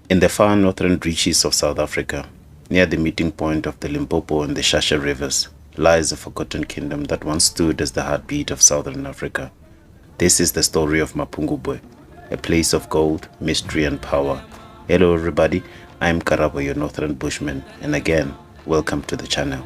In the far northern reaches of South Africa, near the meeting point of the Limpopo and the Shasha rivers, lies a forgotten kingdom that once stood as the heartbeat of southern Africa. This is the story of Mapungubwe, a place of gold, mystery and power. Hello everybody, I'm Karabo, your northern bushman, and again, welcome to the channel.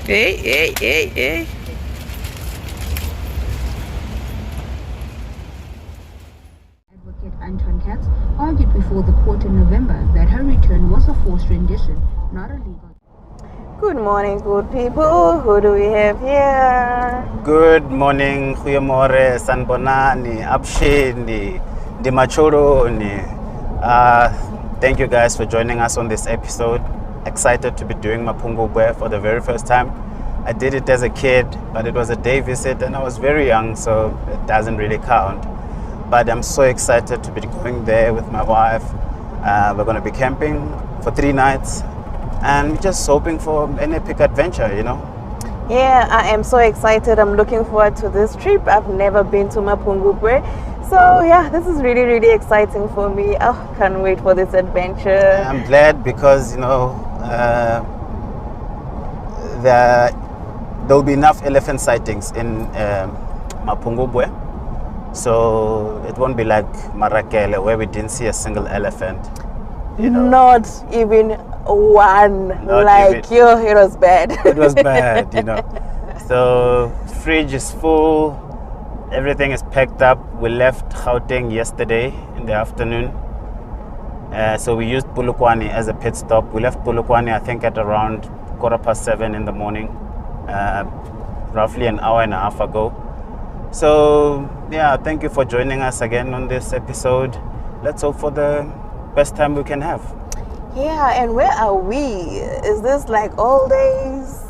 Hey. Advocate Anton Katz argued before the court in November that her return was a forced rendition, not illegal. Good morning, good people. Who do we have here? Good morning, Huyamore, Sanbonani, Abshini, Dimachoroni. Thank you guys for joining us on this episode. Excited to be doing Mapungubwe for the very first time. I did it as a kid, but it was a day visit and I was very young, so it doesn't really count. But I'm so excited to be going there with my wife. We're going to be camping for 3 nights and we're just hoping for an epic adventure, you know. Yeah, I am so excited. I'm looking forward to this trip. I've never been to Mapungubwe. So yeah, this is really exciting for me. Oh, can't wait for this adventure. I'm glad because, you know, there'll be enough elephant sightings in Mapungubwe. So it won't be like Marakele where we didn't see a single elephant. You know? Not even one. It was bad. It was bad, you know. So fridge is full. Everything is packed up. We left Gauteng yesterday in the afternoon. So we used Polokwane as a pit stop. We left Polokwane, I think, at around 7:15 in the morning, roughly an hour and a half ago. So yeah, thank you for joining us again on this episode. Let's hope for the best time we can have. Yeah, and where are we? Is this like all days?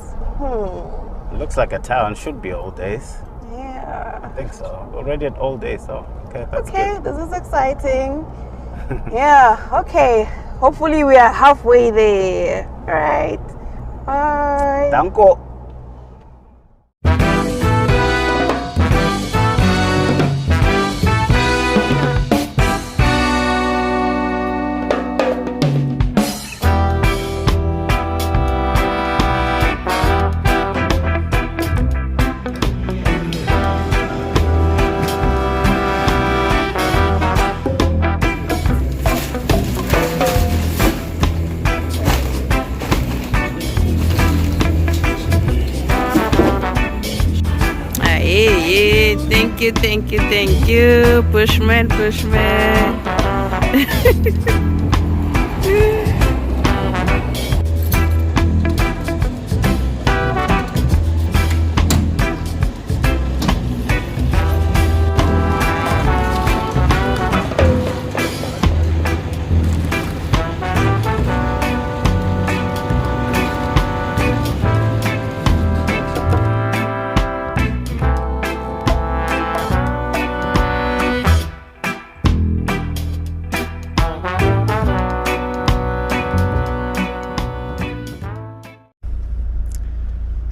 It looks like a town. Should be all days. Yeah. I think so. Already at all days, so okay, that's good. This is exciting. Yeah, okay. Hopefully we are halfway there. All right. Bye. Danko. Yeah, thank you, Bushman.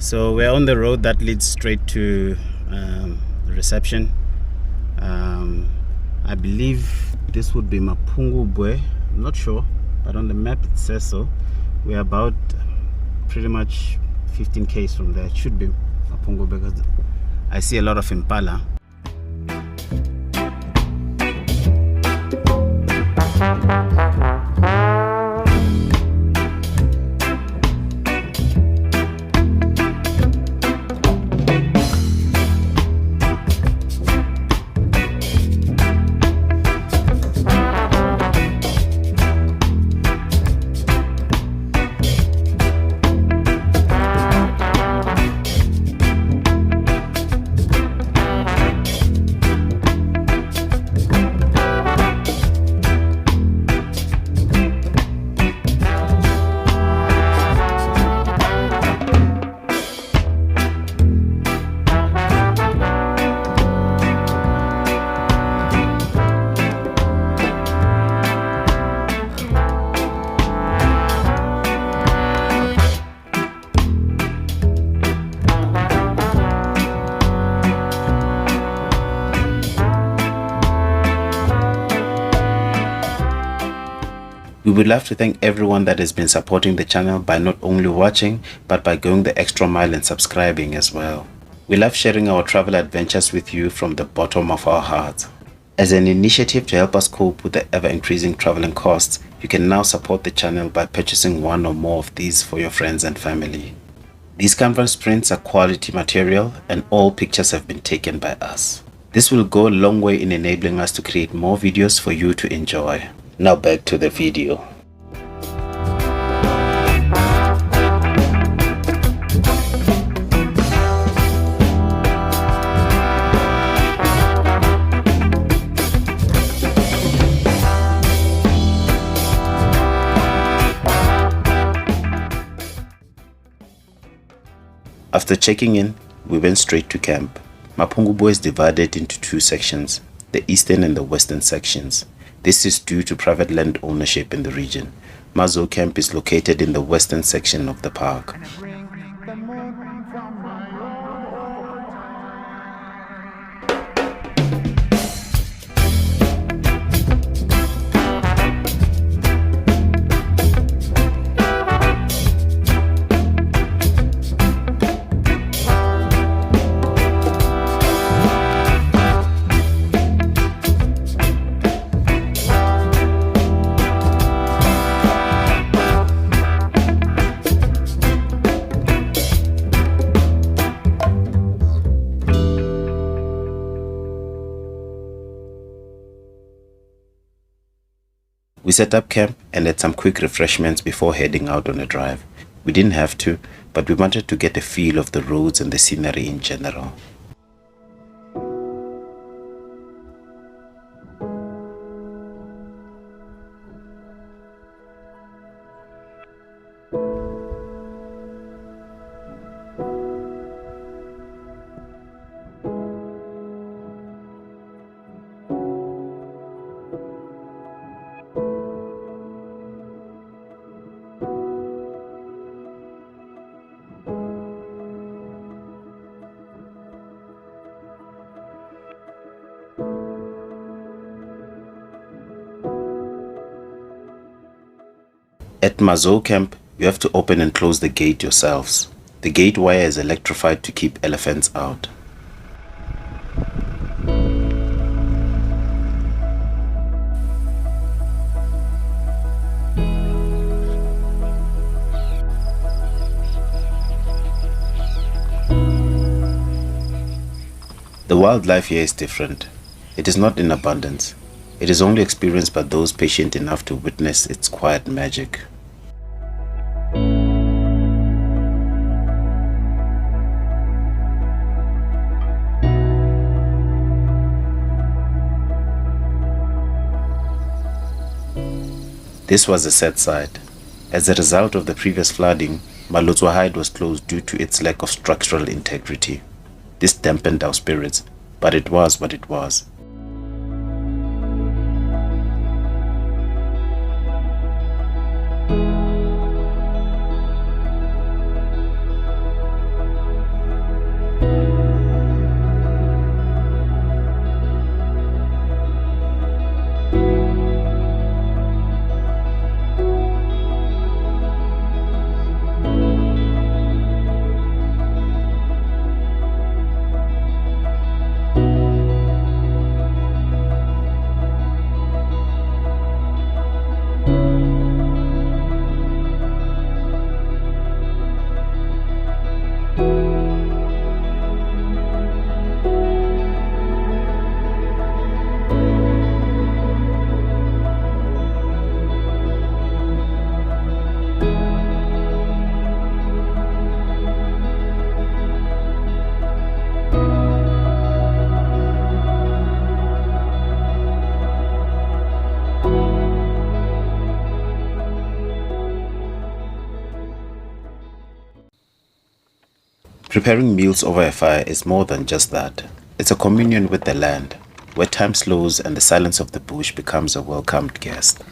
So we're on the road that leads straight to the reception. I believe this would be Mapungubwe. I'm not sure, but on the map it says so. We're about pretty much 15 km from there. It should be Mapungubwe because I see a lot of impala. We would love to thank everyone that has been supporting the channel by not only watching, but by going the extra mile and subscribing as well. We love sharing our travel adventures with you from the bottom of our hearts. As an initiative to help us cope with the ever-increasing traveling costs, you can now support the channel by purchasing one or more of these for your friends and family. These canvas prints are quality material and all pictures have been taken by us. This will go a long way in enabling us to create more videos for you to enjoy. Now back to the video. After checking in, we went straight to camp. Mapungubwe is divided into two sections, the eastern and the western sections. This is due to private land ownership in the region. Mazo Camp is located in the western section of the park. We set up camp and had some quick refreshments before heading out on a drive. We didn't have to, but we wanted to get a feel of the roads and the scenery in general. At Mazo Camp, you have to open and close the gate yourselves. The gate wire is electrified to keep elephants out. The wildlife here is different. It is not in abundance. It is only experienced by those patient enough to witness its quiet magic. This was a sad sight. As a result of the previous flooding, Malutswa Hide was closed due to its lack of structural integrity. This dampened our spirits, but it was what it was. Preparing meals over a fire is more than just that. It's a communion with the land, where time slows and the silence of the bush becomes a welcomed guest.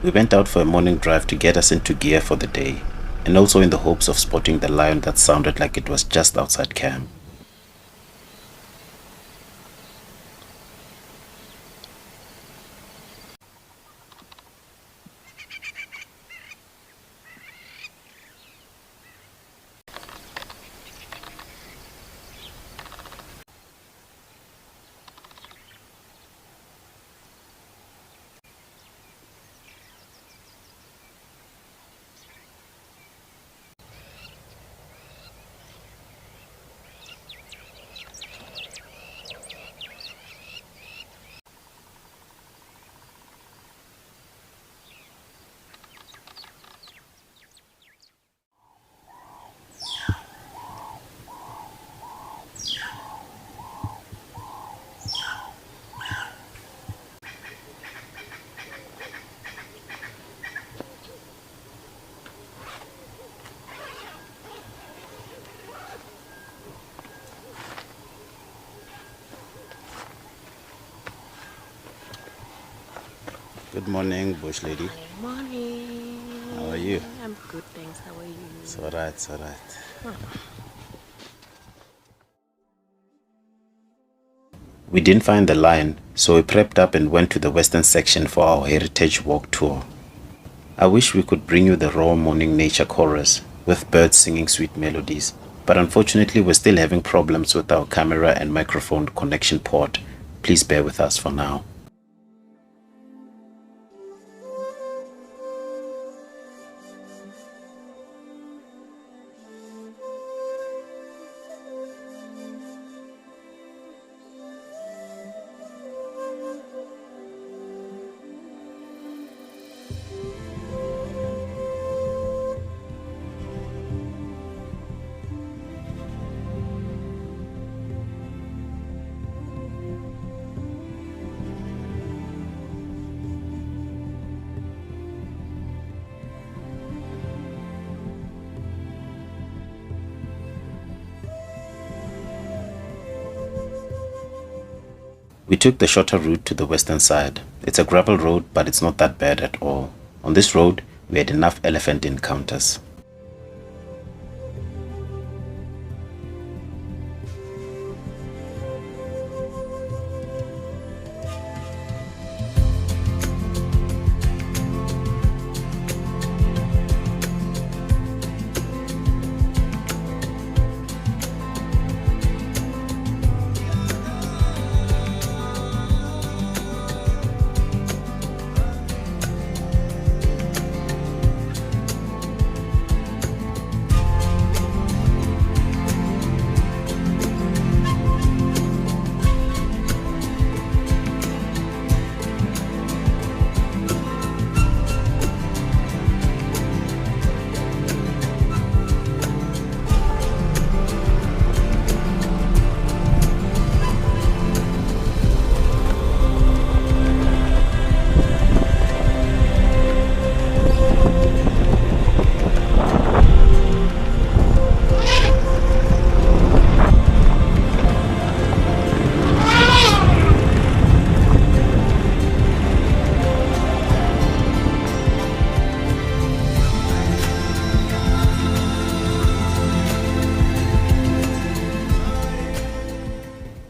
We went out for a morning drive to get us into gear for the day, and also in the hopes of spotting the lion that sounded like it was just outside camp. Good morning, bush lady. Morning. How are you? I'm good, thanks. How are you? It's alright. We didn't find the lion, so we prepped up and went to the western section for our heritage walk tour. I wish we could bring you the raw morning nature chorus with birds singing sweet melodies, but unfortunately we're still having problems with our camera and microphone connection port. Please bear with us for now. We took the shorter route to the western side. It's a gravel road, but it's not that bad at all. On this road, we had enough elephant encounters.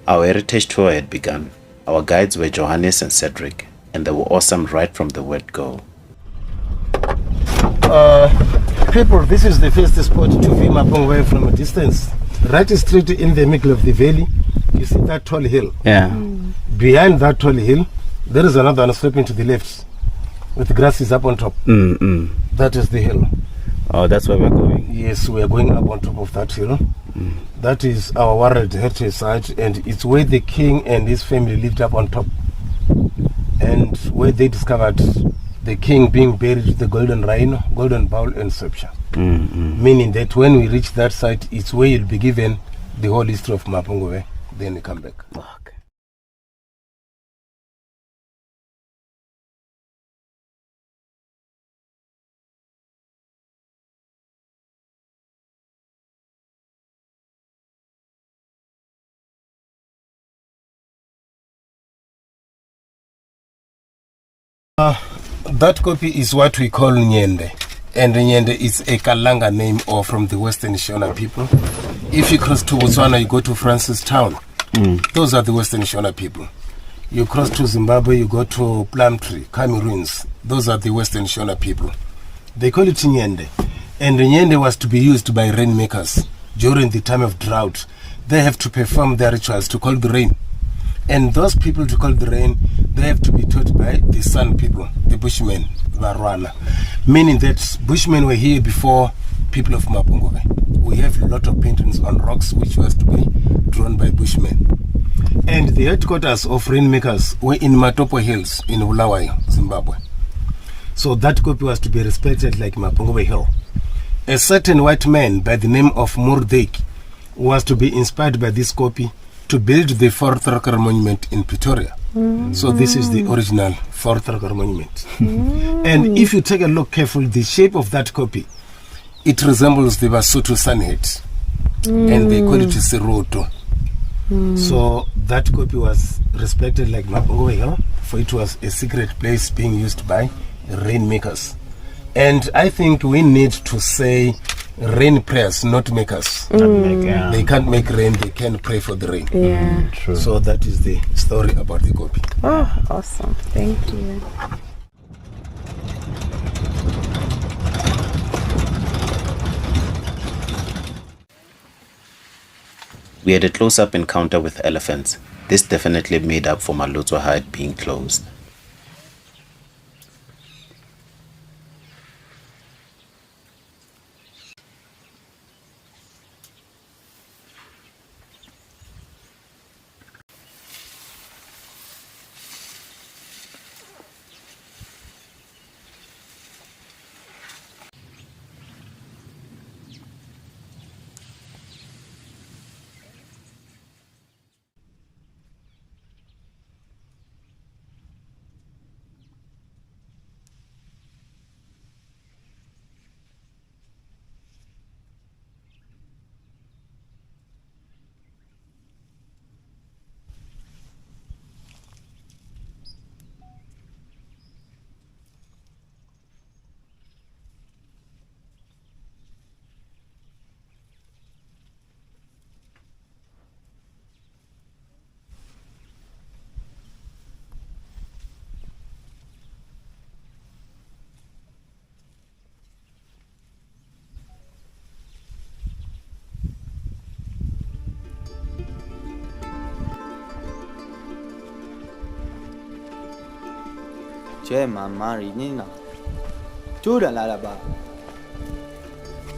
Our heritage tour had begun. Our guides were Johannes and Cedric, and they were awesome right from the word go. People, this is the first spot to view Mapungubwe from a distance. Right straight in the middle of the valley, you see that tall hill. Yeah. Behind that tall hill, there is another one sloping to the left, with grasses up on top. That is the hill. Oh, that's where we're going. Yes, we are going up on top of that hill. That is our World Heritage Site, and it's where the king and his family lived up on top, and where they discovered the king being buried with the golden rhino, golden bowl, and scepter. Meaning that when we reach that site, it's where you'll be given the whole history of Mapungubwe. Then you come back. Okay. That copy is what we call Nyende, and Nyende is a Kalanga name or from the Western Shona people. If you cross to Botswana, you go to Francis Town. Those are the Western Shona people. You cross to Zimbabwe, you go to Plumtree, Cameroons. Those are the Western Shona people. They call it Nyende, and Nyende was to be used by rainmakers during the time of drought. They have to perform their rituals to call the rain. And those people to call the rain, they have to be taught by the San people, the Bushmen, Varwana. Meaning that Bushmen were here before people of Mapungubwe. We have a lot of paintings on rocks which was to be drawn by Bushmen. And the headquarters of rainmakers were in Matopo Hills in Bulawayo, Zimbabwe. So that copy was to be respected like Mapungubwe Hill. A certain white man by the name of Murdek was to be inspired by this copy to build the Fourth Rocker Monument in Pretoria. So this is the original Fourth Rocker Monument. And if you take a look carefully, the shape of that copy, it resembles the Basotho sunhead. And they call it Siroto. So that copy was respected like Mapungubwe Hill for it was a secret place being used by rainmakers. And I think we need to say rain prayers, not makers. They can't make rain, they can pray for the rain. Yeah. True. So that is the story about the gopi. Oh, awesome. Thank you. We had a close-up encounter with elephants. This definitely made up for Malotwa hide being closed. Che mamari nina. Tura la ba.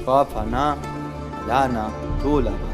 Papa na. Lana. Tula ba.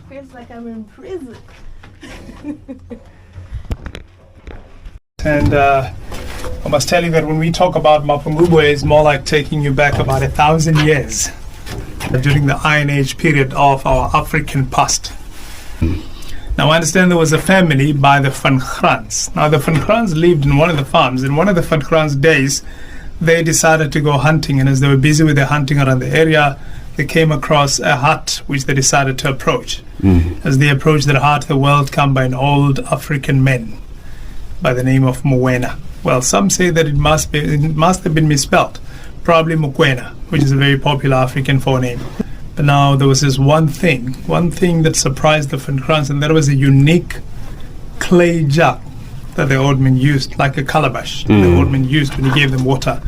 Feels like I'm in prison. And I must tell you that when we talk about Mapungubwe, it's more like taking you back about 1,000 years during the Iron Age period of our African past. Now I understand there was a family by the Van Grans. Now the Van Grans lived in one of the farms. In one of the Van Grans days, they decided to go hunting, and as they were busy with their hunting around the area, they came across a hut which they decided to approach. As they approached the hut, the world come by an old African man by the name of Mokwena. Well, some say that it must have been misspelled, probably Mokwena, which is a very popular African forename. But now there was this one thing that surprised the Van Grans, and that was a unique clay jug that the old man used, like a calabash the old man used when he gave them water.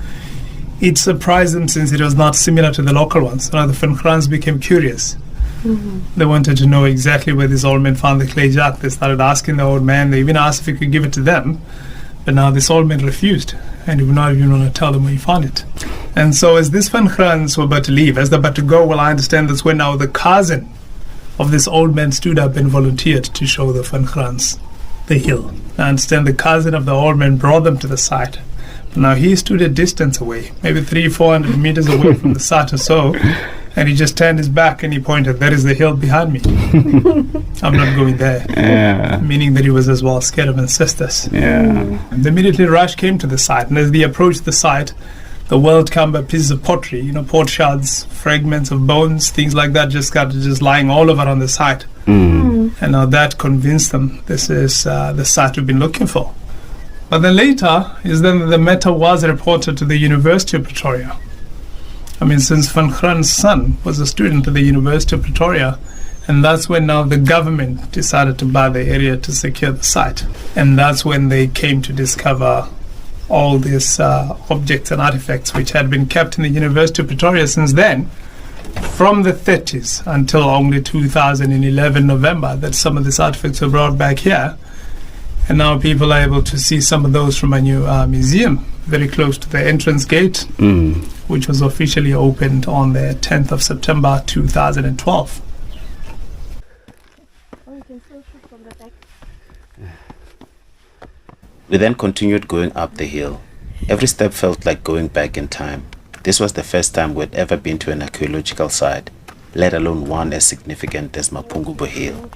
It surprised them since it was not similar to the local ones. So now the Van Grans became curious. They wanted to know exactly where this old man found the clay jug. They started asking the old man. They even asked if he could give it to them. But now this old man refused, and he would not even want to tell them where he found it. And so as this Van Grans were about to leave, as they're about to go, well, I understand that's when now the cousin of this old man stood up and volunteered to show the Van Grans the hill. I understand the cousin of the old man brought them to the site. Now he stood a distance away, maybe 300-400 meters away from the site or so, and he just turned his back and he pointed, "That is the hill behind me. I'm not going there." Meaning that he was as well scared of his sisters. And immediately Rush came to the site, and as they approached the site, the world come by pieces of pottery, pot shards, fragments of bones, things like that, just lying all over on the site. And now that convinced them this is the site we've been looking for. But then later is then the matter was reported to the University of Pretoria. I mean, since Van Graans's son was a student at the University of Pretoria, and that's when now the government decided to buy the area to secure the site. And that's when they came to discover all these objects and artifacts which had been kept in the University of Pretoria since then, from the 30s until only 2011 November, that some of these artifacts were brought back here. And now people are able to see some of those from a new museum very close to the entrance gate, which was officially opened on the 10th of September 2012. We then continued going up the hill. Every step felt like going back in time. This was the first time we'd ever been to an archaeological site, let alone one as significant as Mapungubwe Hill.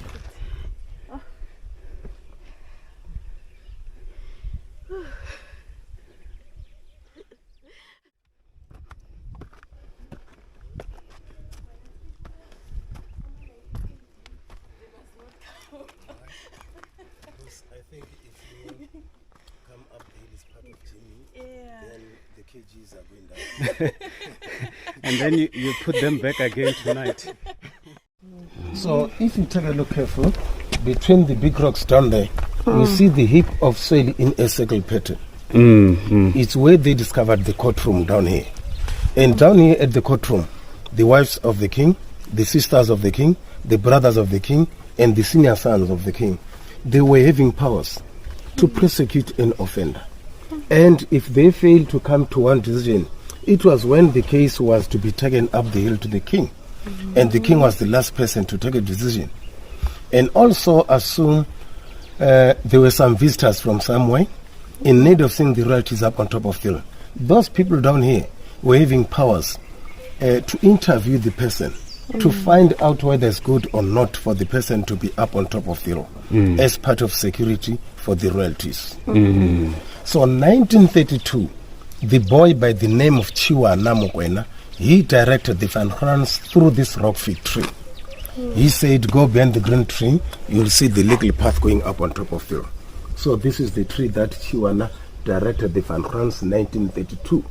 I think if you come up the hill as part of Jimmy, then the kgs are going down. And then you put them back again tonight. So if you take a look careful, between the big rocks down there, you see the heap of soil in a circle pattern. It's where they discovered the courtroom down here. And down here at the courtroom, the wives of the king, the sisters of the king, the brothers of the king, and the senior sons of the king, they were having powers to prosecute an offender. And if they failed to come to one decision, it was when the case was to be taken up the hill to the king. And the king was the last person to take a decision. And also assume there were some visitors from somewhere in need of seeing the royalties up on top of the hill. Those people down here were having powers to interview the person, to find out whether it's good or not for the person to be up on top of the hill as part of security for the royalties. So in 1932, the boy by the name of Chiwa Namukwena, he directed the Van Graans's through this rock fig tree. He said, go behind the green tree, you'll see the little path going up on top of the hill. So this is the tree that Chiwana directed the Van Graans's 1932.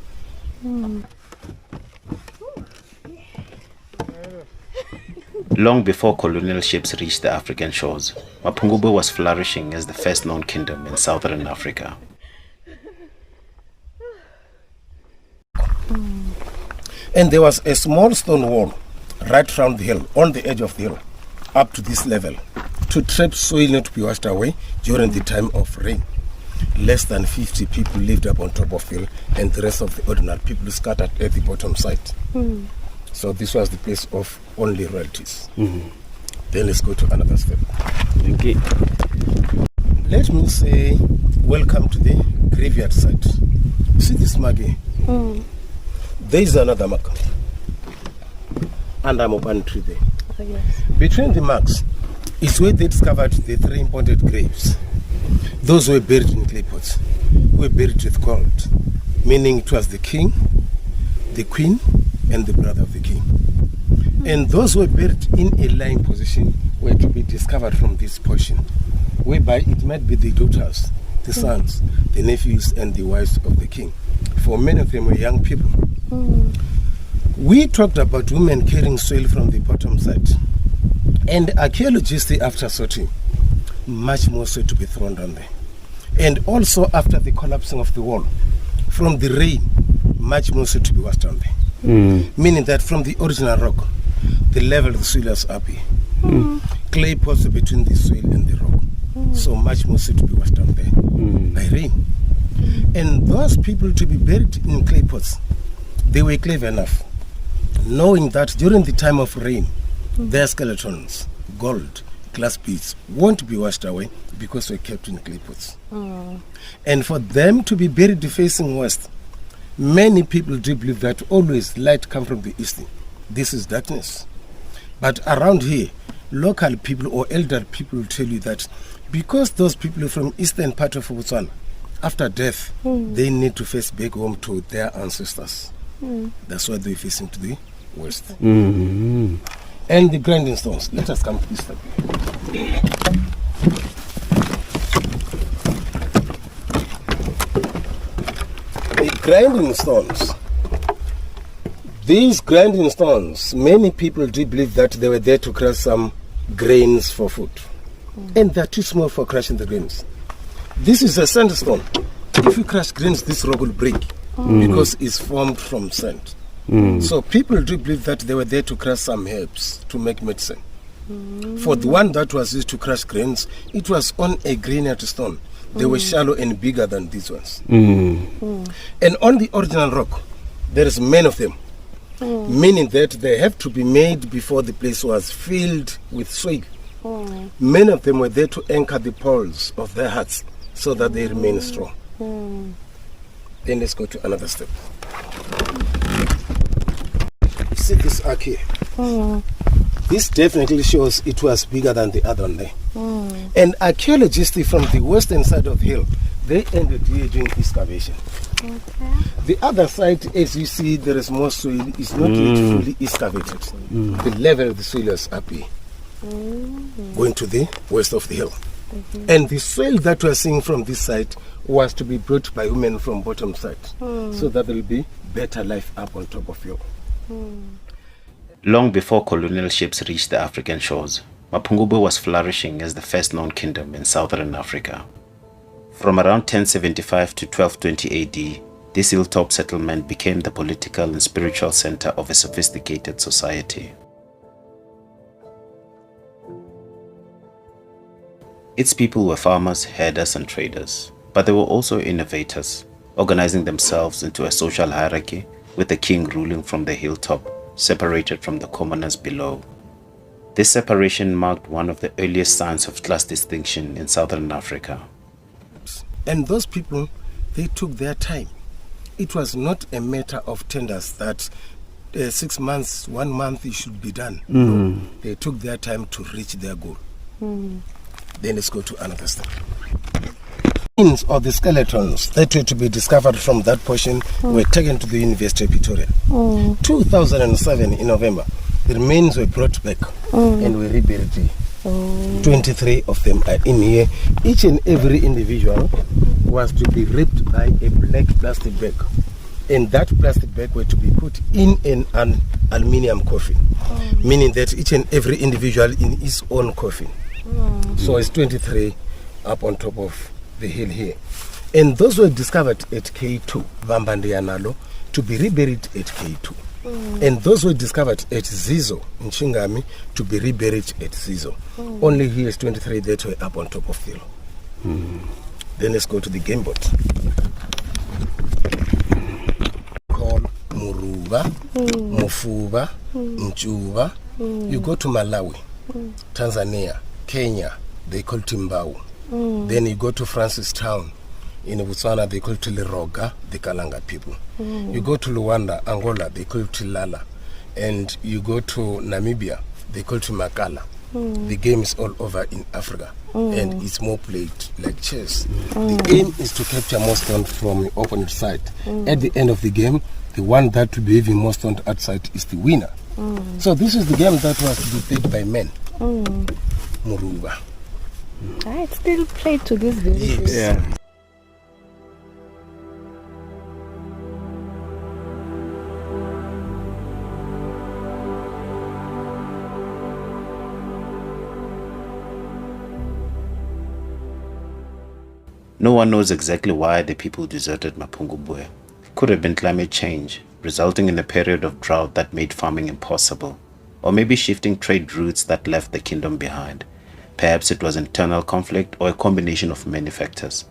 Long before colonial ships reached the African shores, Mapungubwe was flourishing as the first known kingdom in southern Africa. And there was a small stone wall right round the hill, on the edge of the hill, up to this level, to trap soil not to be washed away during the time of rain. Less than 50 people lived up on top of the hill, and the rest of the ordinary people scattered at the bottom side. So this was the place of only royalties. Then let's go to another step. Okay. Let me say welcome to the graveyard site. You see this mark here? There is another mark. And I'm open tree there. Yes. Between the marks is where they discovered the three important graves. Those were buried in clay pots, were buried with gold, meaning it was the king, the queen, and the brother of the king. And those were buried in a lying position were to be discovered from this portion, whereby it might be the daughters, the sons, the nephews, and the wives of the king. For many of them were young people. We talked about women carrying soil from the bottom side. And archaeologists, after sorting, much more soil to be thrown down there. And also after the collapsing of the wall, from the rain, much more soil to be washed down there. Meaning that from the original rock, the level of the soil was up here. Clay pots between the soil and the rock. So much more soil to be washed down there by rain. And those people to be buried in clay pots, they were clever enough, knowing that during the time of rain, their skeletons, gold, glass beads, won't be washed away because they were kept in clay pots. And for them to be buried facing west, many people do believe that always light comes from the east. This is darkness. But around here, local people or elder people will tell you that because those people are from eastern part of Botswana, after death, they need to face back home to their ancestors. That's why they're facing to the west. And the grinding stones. Let us come to this step. The grinding stones, These grinding stones, many people do believe that they were there to crush some grains for food. And they're too small for crushing the grains. This is a sandstone. If you crush grains, this rock will break because it's formed from sand. So people do believe that they were there to crush some herbs to make medicine. For the one that was used to crush grains, it was on a granite stone. They were shallow and bigger than these ones. And on the original rock, there is many of them. Meaning that they have to be made before the place was filled with soil. Many of them were there to anchor the poles of their huts so that they remain strong. Then let's go to another step. See this arc here? This definitely shows it was bigger than the other one there. And archaeologists from the western side of the hill, they ended here doing excavation. The other side, as you see, there is more soil. It's not yet fully excavated. The level of the soil is up here, going to the west of the hill. And the soil that we are seeing from this side was to be brought by women from bottom side, so that there will be better life up on top of hill. Long before colonial ships reached the African shores, Mapungubwe was flourishing as the first known kingdom in southern Africa. From around 1075 to 1220 AD, this hilltop settlement became the political and spiritual center of a sophisticated society. Its people were farmers, herders, and traders, but they were also innovators, organizing themselves into a social hierarchy with the king ruling from the hilltop, separated from the commoners below. This separation marked one of the earliest signs of class distinction in southern Africa. And those people, they took their time. It was not a matter of tenders that 6 months, 1 month it should be done. No, they took their time to reach their goal. Then let's go to another step. Or the skeletons that were to be discovered from that portion were taken to the University of Pretoria. 2007 in November, the remains were brought back and were reburied here. 23 of them are in here. Each and every individual was to be wrapped by a black plastic bag, and that plastic bag were to be put in an aluminium coffin, meaning that each and every individual in his own coffin. So it's 23 up on top of the hill here. And those were discovered at K2, Vambandianalo, to be reburied at K2. And those were discovered at Zizo in Chingami to be reburied at Zizo. Only here is 23 that were up on top of the hill. Then let's go to the game board. Called Muruba, Mufuba, Mchuba. You go to Malawi, Tanzania, Kenya, they call Timbau. Then you go to Francistown. In Botswana, they call it Liroga, the Kalanga people. You go to Luanda, Angola, they call it Tilala. And you go to Namibia, they call it Makala. The game is all over in Africa, and it's more played like chess. The aim is to capture more stones from the opponent side. At the end of the game, the one that will be having more stones outside is the winner. So this is the game that was to be played by men. Muruba. It's still played to this very day. Yes. Yeah. No one knows exactly why the people deserted Mapungubwe. It could have been climate change, resulting in a period of drought that made farming impossible, or maybe shifting trade routes that left the kingdom behind. Perhaps it was internal conflict or a combination of many factors.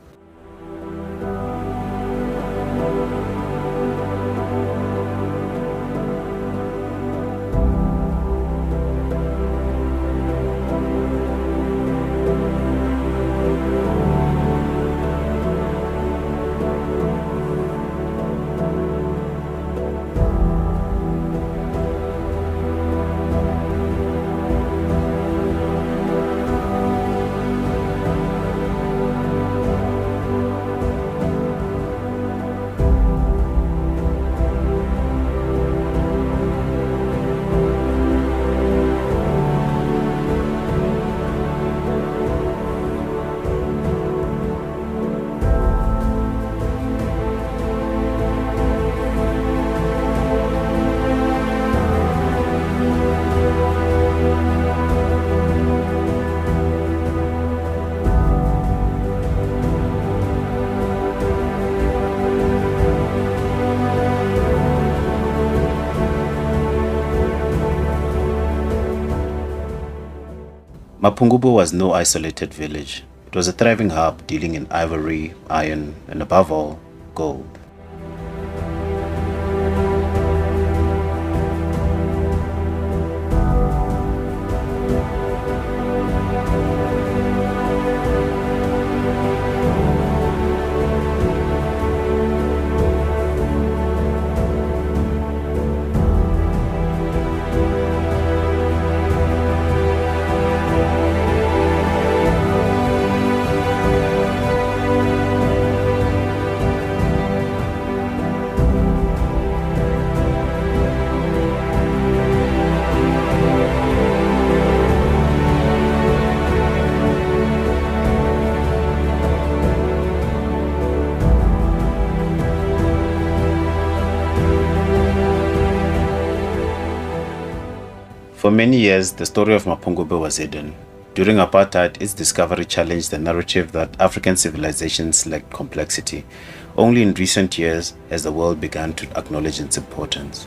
Mapungubwe was no isolated village. It was a thriving hub dealing in ivory, iron, and above all, gold. For many years, the story of Mapungubwe was hidden. During apartheid, its discovery challenged the narrative that African civilizations lacked complexity. Only in recent years has the world begun to acknowledge its importance.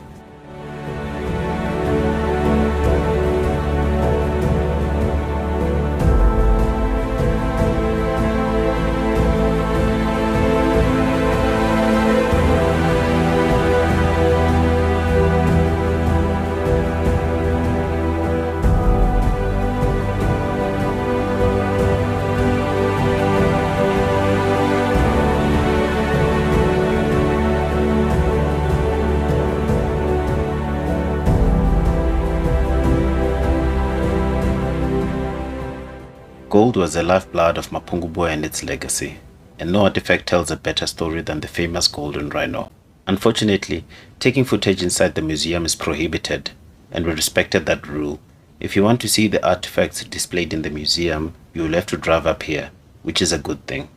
Gold was the lifeblood of Mapungubwe and its legacy, and no artifact tells a better story than the famous golden rhino. Unfortunately, taking footage inside the museum is prohibited, and we respected that rule. If you want to see the artifacts displayed in the museum, you will have to drive up here, which is a good thing.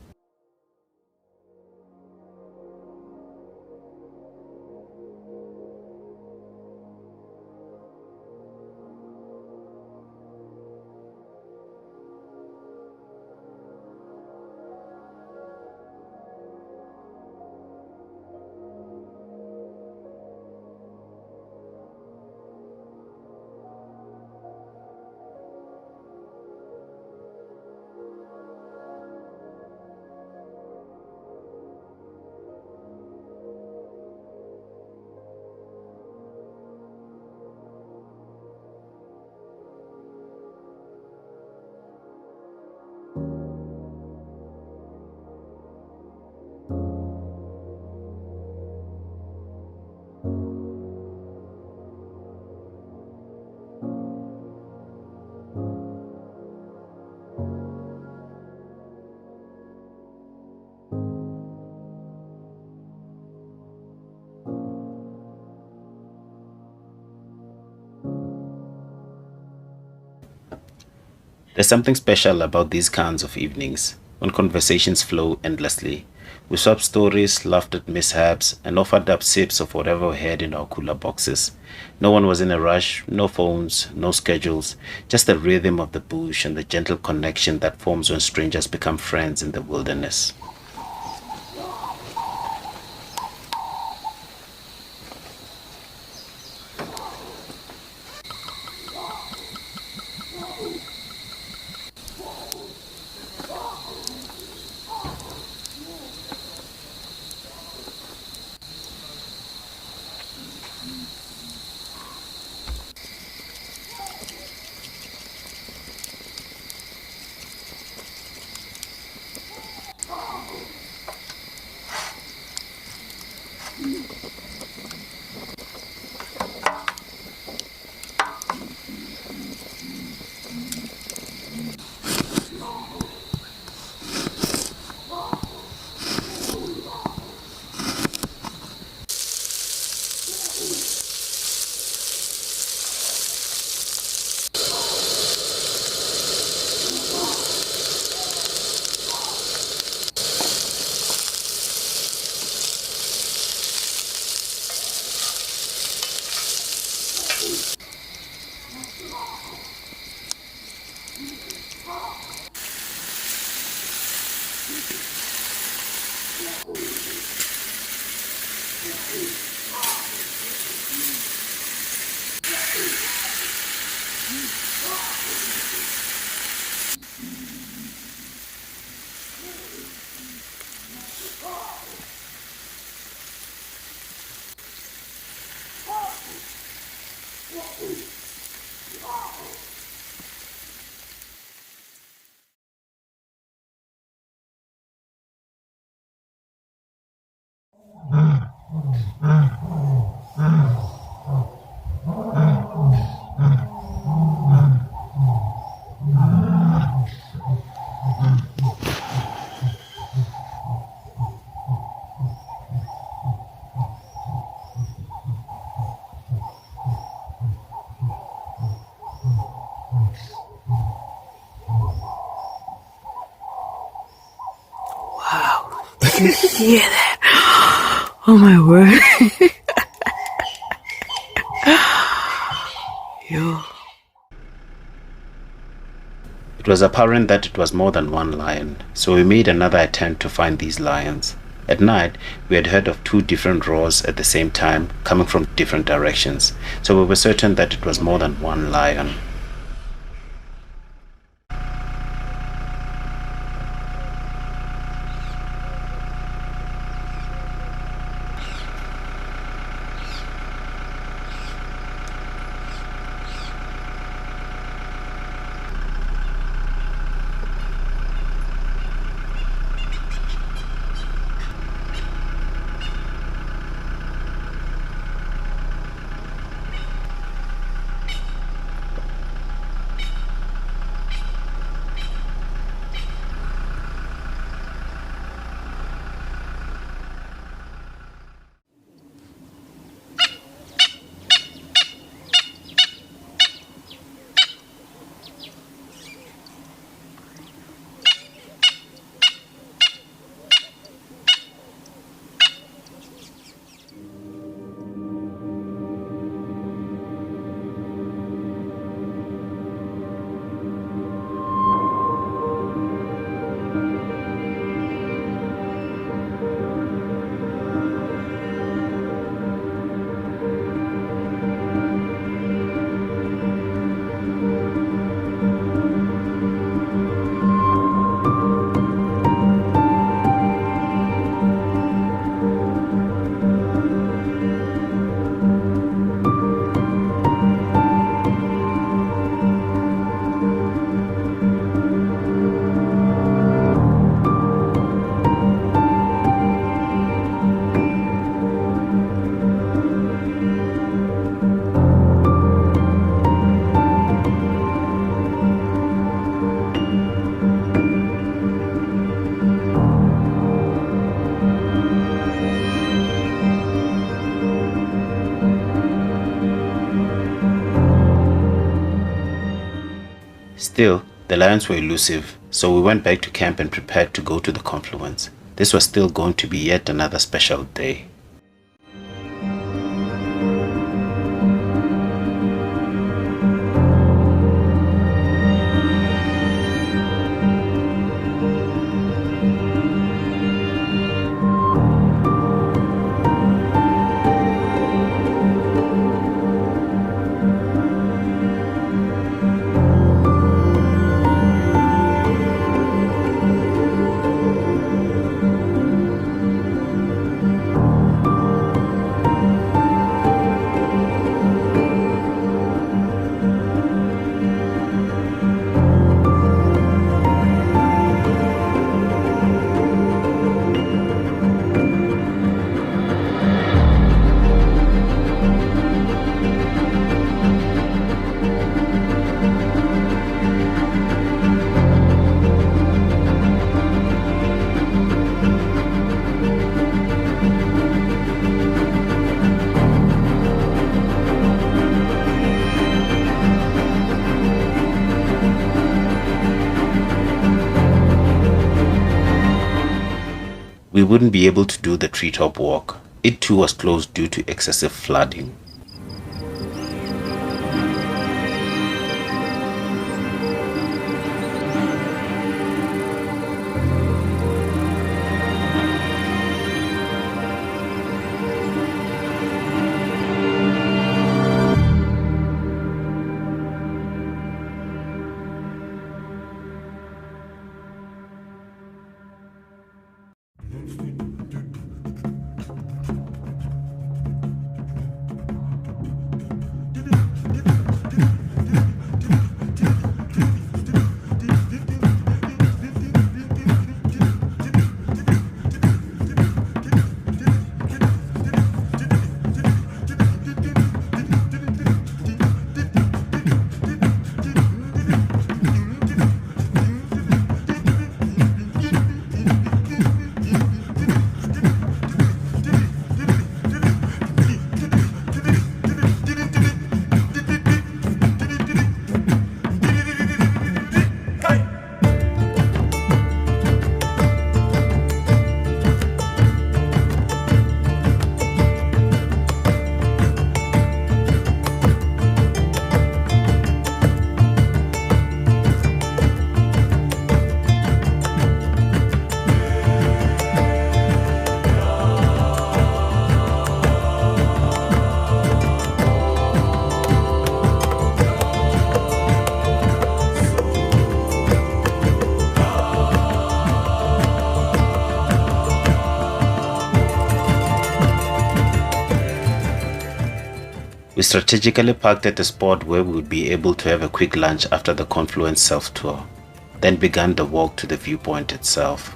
There's something special about these kinds of evenings, when conversations flow endlessly. We swapped stories, laughed at mishaps, and offered up sips of whatever we had in our cooler boxes. No one was in a rush, no phones, no schedules, just the rhythm of the bush and the gentle connection that forms when strangers become friends in the wilderness. hear that? Oh my word. Yo. It was apparent that it was more than one lion, so we made another attempt to find these lions. At night, we had heard of 2 different roars at the same time, coming from different directions, so we were certain that it was more than one lion. Still, the lions were elusive, so we went back to camp and prepared to go to the Confluence. This was still going to be yet another special day. We wouldn't be able to do the treetop walk. It too was closed due to excessive flooding. We strategically parked at a spot where we would be able to have a quick lunch after the Confluence self-tour, then began the walk to the viewpoint itself.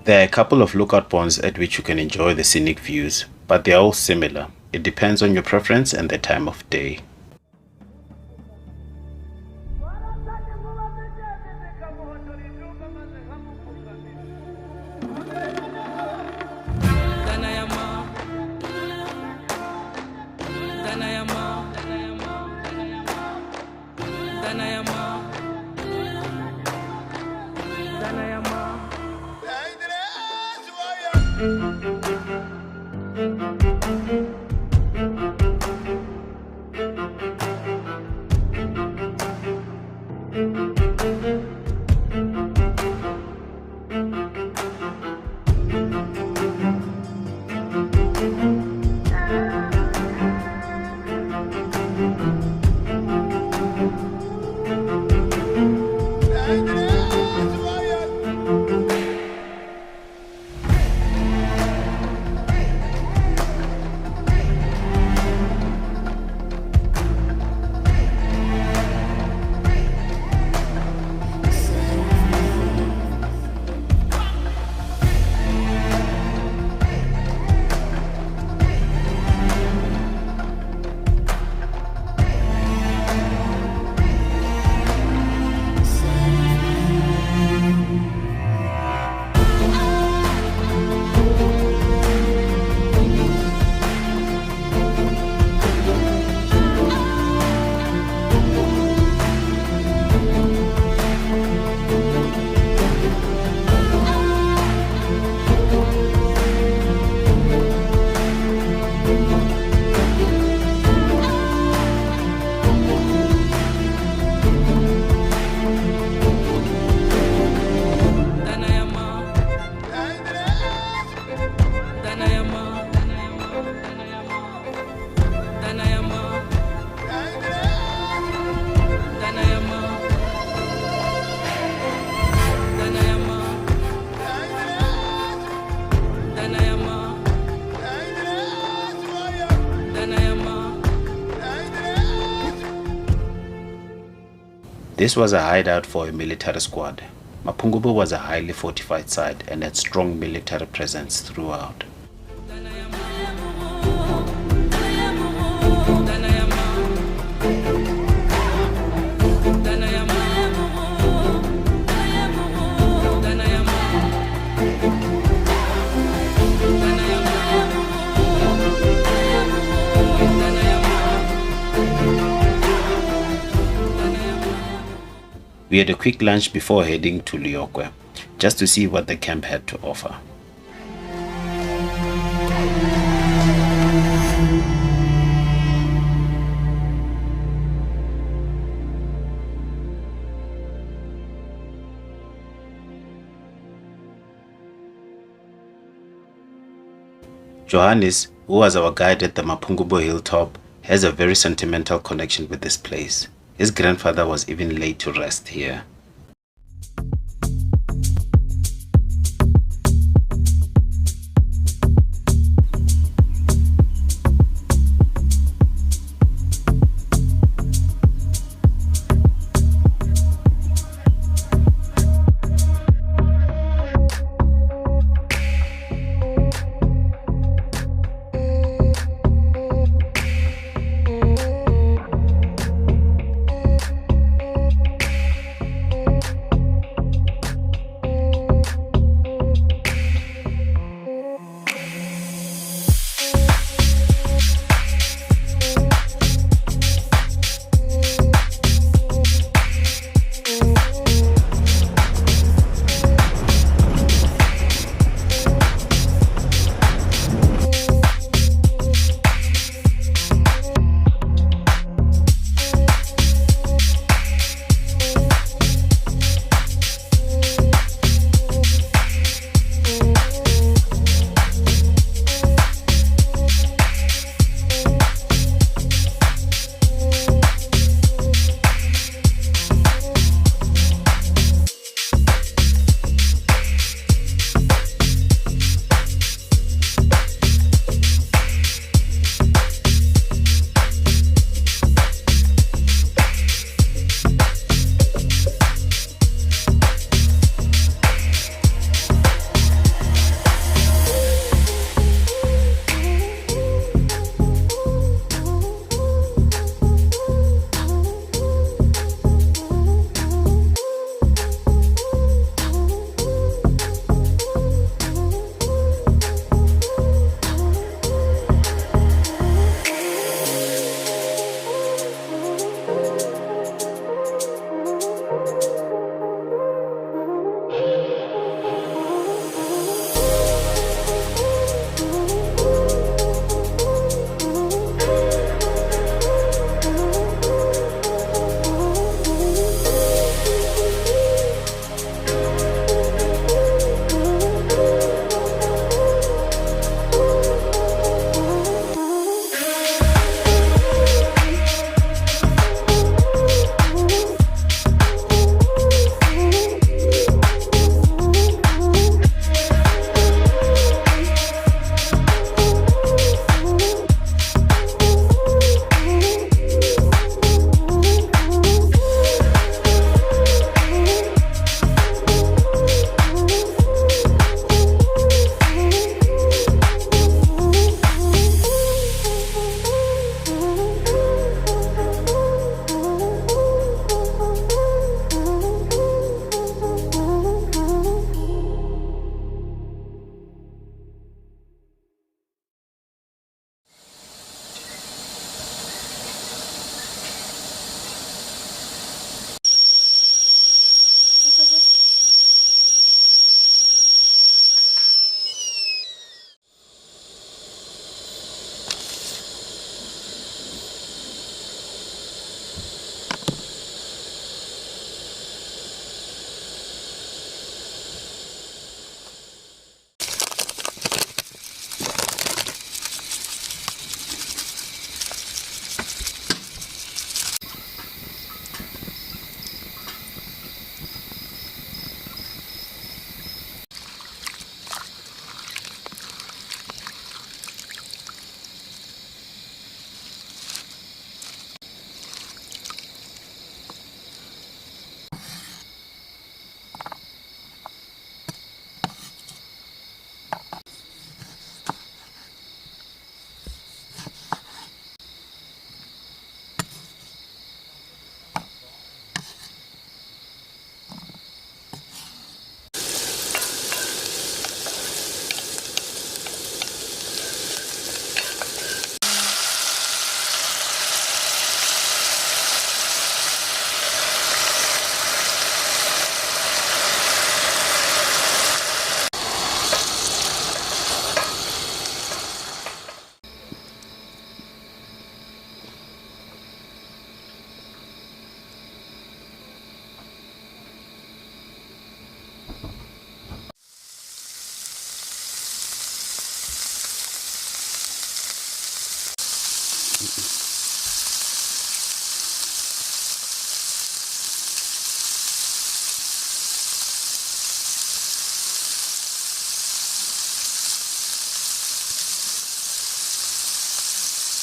There are a couple of lookout points at which you can enjoy the scenic views, but they are all similar. It depends on your preference and the time of day. This was a hideout for a military squad. Mapungubwe was a highly fortified site and had strong military presence throughout. We had a quick lunch before heading to Liokwe, just to see what the camp had to offer. Johannes, who was our guide at the Mapungubwe Hilltop, has a very sentimental connection with this place. His grandfather was even laid to rest here.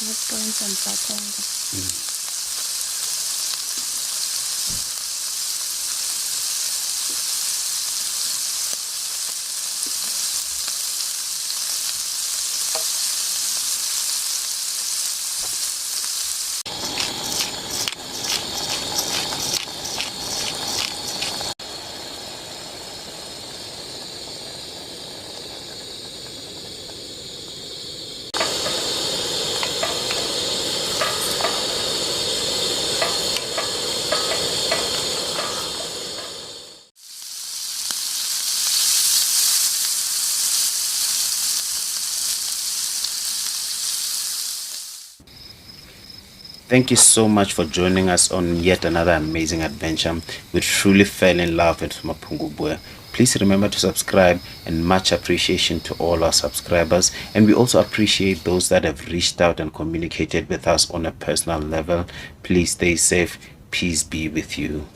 Footprints and patterns. Thank you so much for joining us on yet another amazing adventure. We truly fell in love with Mapungubwe. Please remember to subscribe, and much appreciation to all our subscribers. And we also appreciate those that have reached out and communicated with us on a personal level. Please stay safe. Peace be with you.